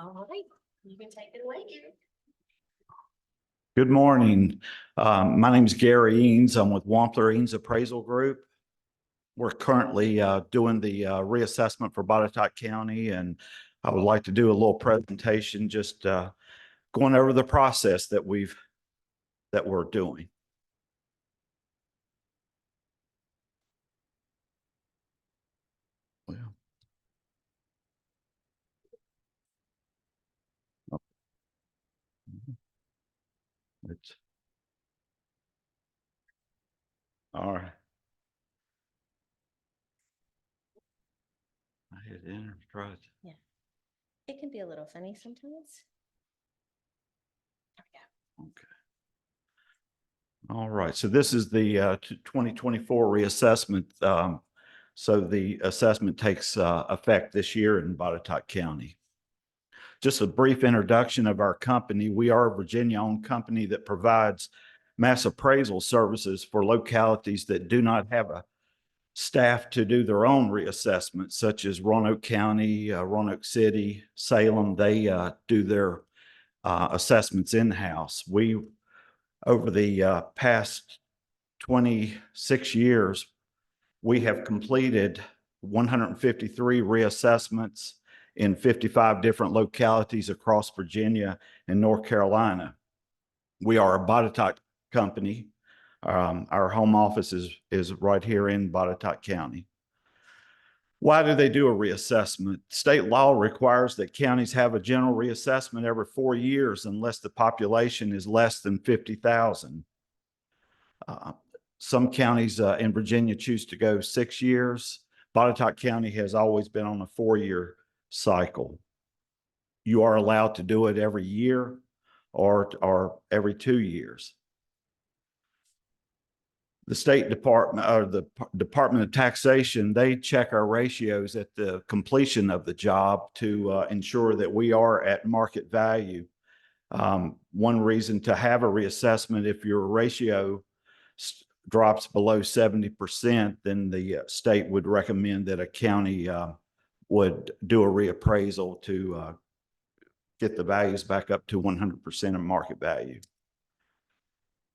All right, you can take it away, Gary. Good morning. My name is Gary Eanes. I'm with Wampler-Eanes Appraisal Group. We're currently doing the reassessment for Botetourt County, and I would like to do a little presentation just going over the process that we're doing. Well, it's all right. I hit enter. Try it. Yeah, it can be a little funny sometimes. There we go. Okay. All right. So this is the 2024 reassessment. So the assessment takes effect this year in Botetourt County. Just a brief introduction of our company. We are a Virginia-owned company that provides mass appraisal services for localities that do not have a staff to do their own reassessments, such as Roanoke County, Roanoke City, Salem. They do their assessments in-house. We, over the past 26 years, we have completed 153 reassessments in 55 different localities across Virginia and North Carolina. We are a Botetourt company. Our home office is right here in Botetourt County. Why do they do a reassessment? State law requires that counties have a general reassessment every 4 years unless the population is less than 50,000. Some counties in Virginia choose to go 6 years. Botetourt County has always been on a 4-year cycle. You are allowed to do it every year or every 2 years. The State Department or the Department of Taxation, they check our ratios at the completion of the job to ensure that we are at market value. One reason to have a reassessment, if your ratio drops below 70%, then the state would recommend that a county would do a reappraisal to get the values back up to 100% of market value.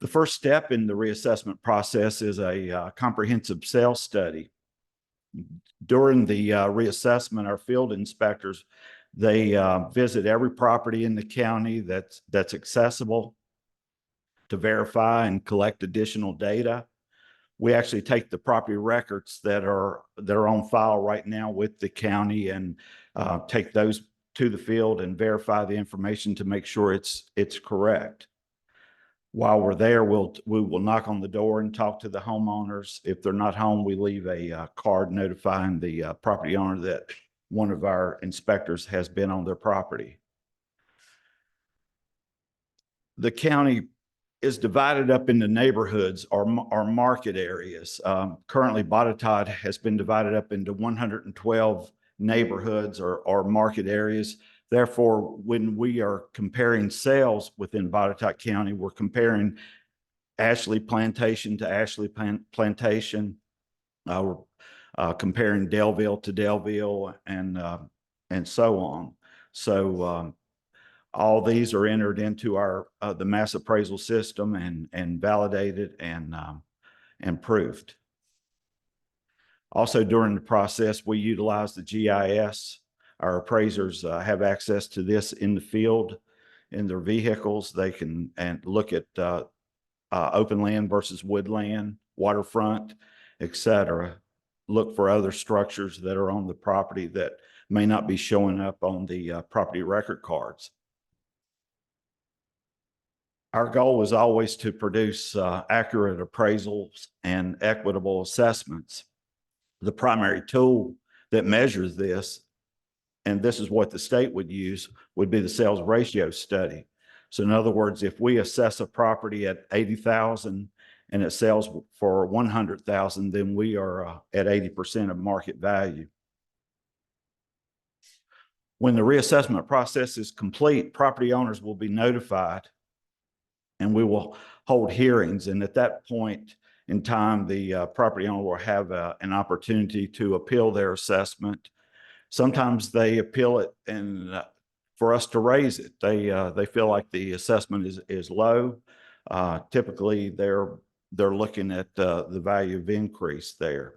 The first step in the reassessment process is a comprehensive sales study. During the reassessment, our field inspectors, they visit every property in the county that's accessible to verify and collect additional data. We actually take the property records that are on file right now with the county and take those to the field and verify the information to make sure it's correct. While we're there, we will knock on the door and talk to the homeowners. If they're not home, we leave a card notifying the property owner that one of our inspectors has been on their property. The county is divided up into neighborhoods or market areas. Currently, Botetourt has been divided up into 112 neighborhoods or market areas. Therefore, when we are comparing sales within Botetourt County, we're comparing Ashley Plantation to Ashley Plantation. We're comparing Delville to Delville and so on. So all these are entered into our the mass appraisal system and validated and proved. Also, during the process, we utilize the GIS. Our appraisers have access to this in the field, in their vehicles. They can look at open land versus woodland, waterfront, etc. Look for other structures that are on the property that may not be showing up on the property record cards. Our goal was always to produce accurate appraisals and equitable assessments. The primary tool that measures this, and this is what the state would use, would be the sales ratio study. So in other words, if we assess a property at 80,000 and it sells for 100,000, then we are at 80% of market value. When the reassessment process is complete, property owners will be notified and we will hold hearings. And at that point in time, the property owner will have an opportunity to appeal their assessment. Sometimes they appeal it and for us to raise it. They feel like the assessment is low. Typically, they're looking at the value of increase there.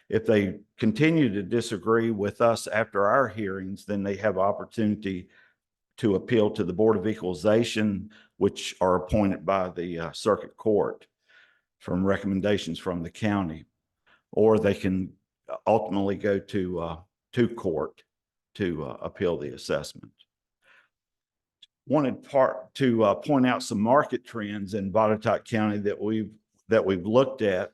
If they continue to disagree with us after our hearings, then they have opportunity to appeal to the Board of Equalization, which are appointed by the circuit court from recommendations from the county, or they can ultimately go to court to appeal the assessment. Wanted to point out some market trends in Botetourt County that we've looked at.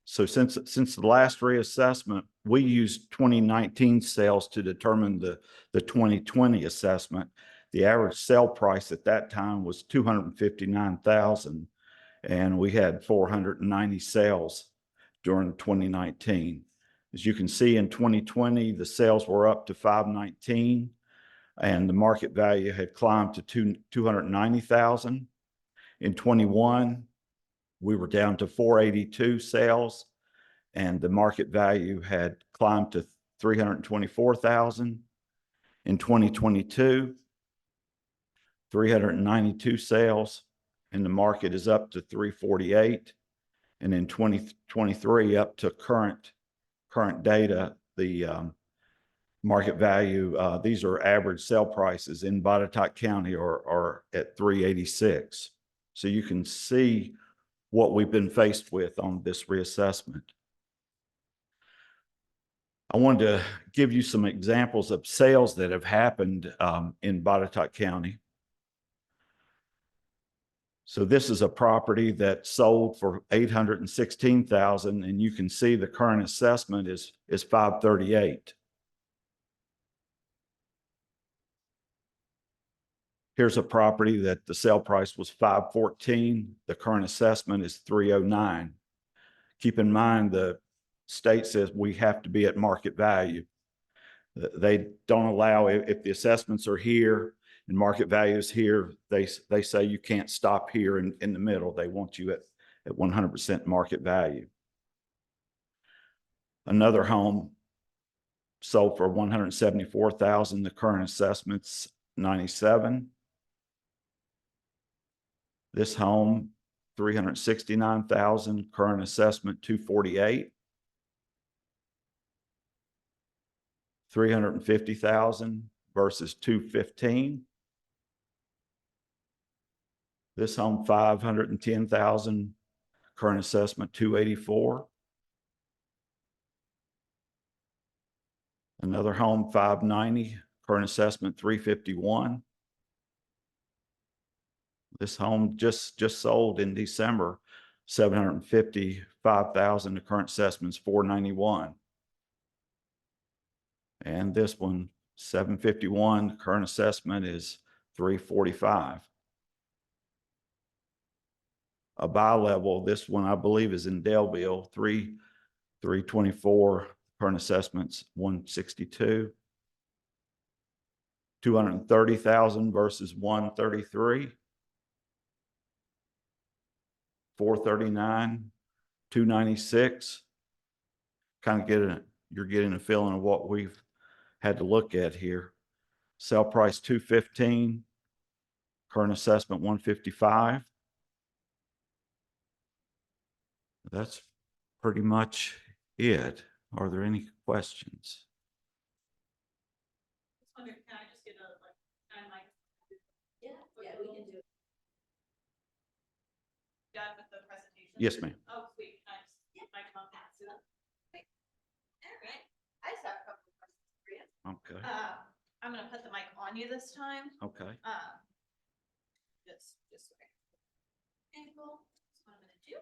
So since the last reassessment, we used 2019 sales to determine the 2020 assessment. The average sale price at that time was $259,000, and we had 490 sales during 2019. As you can see, in 2020, the sales were up to 519, and the market value had climbed to 290,000. In 21, we were down to 482 sales, and the market value had climbed to 324,000. In 2022, 392 sales, and the market is up to 348. And in 2023, up to current data, the market value, these are average sale prices in Botetourt County, are at 386. So you can see what we've been faced with on this reassessment. I wanted to give you some examples of sales that have happened in Botetourt County. So this is a property that sold for $816,000, and you can see the current assessment is $538,000. Here's a property that the sale price was $514,000. The current assessment is $309,000. Keep in mind, the state says we have to be at market value. They don't allow, if the assessments are here and market value is here, they say you can't stop here in the middle. They want you at 100% market value. Another home sold for $174,000. The current assessment's $97,000. This home, $369,000, current assessment $248,000. $350,000 versus $215,000. This home, $510,000, current assessment $284,000. Another home, $590,000, current assessment $351,000. This home just sold in December, $755,000. The current assessment is $491,000. And this one, $751,000, current assessment is $345,000. A bi-level, this one I believe is in Delville, $324,000, current assessment's $162,000. $230,000 versus $133,000. $439,000, $296,000. Kind of you're getting a feeling of what we've had to look at here. Sale price $215,000, current assessment $155,000. That's pretty much it. Are there any questions? Can I just get a Yeah, we can do it. done with the presentation? Yes, ma'am. Oh, sweet. Nice. My mom has it. Great. All right. I just have a couple of questions for you. Okay. I'm gonna put the mic on you this time. Okay. Just angle.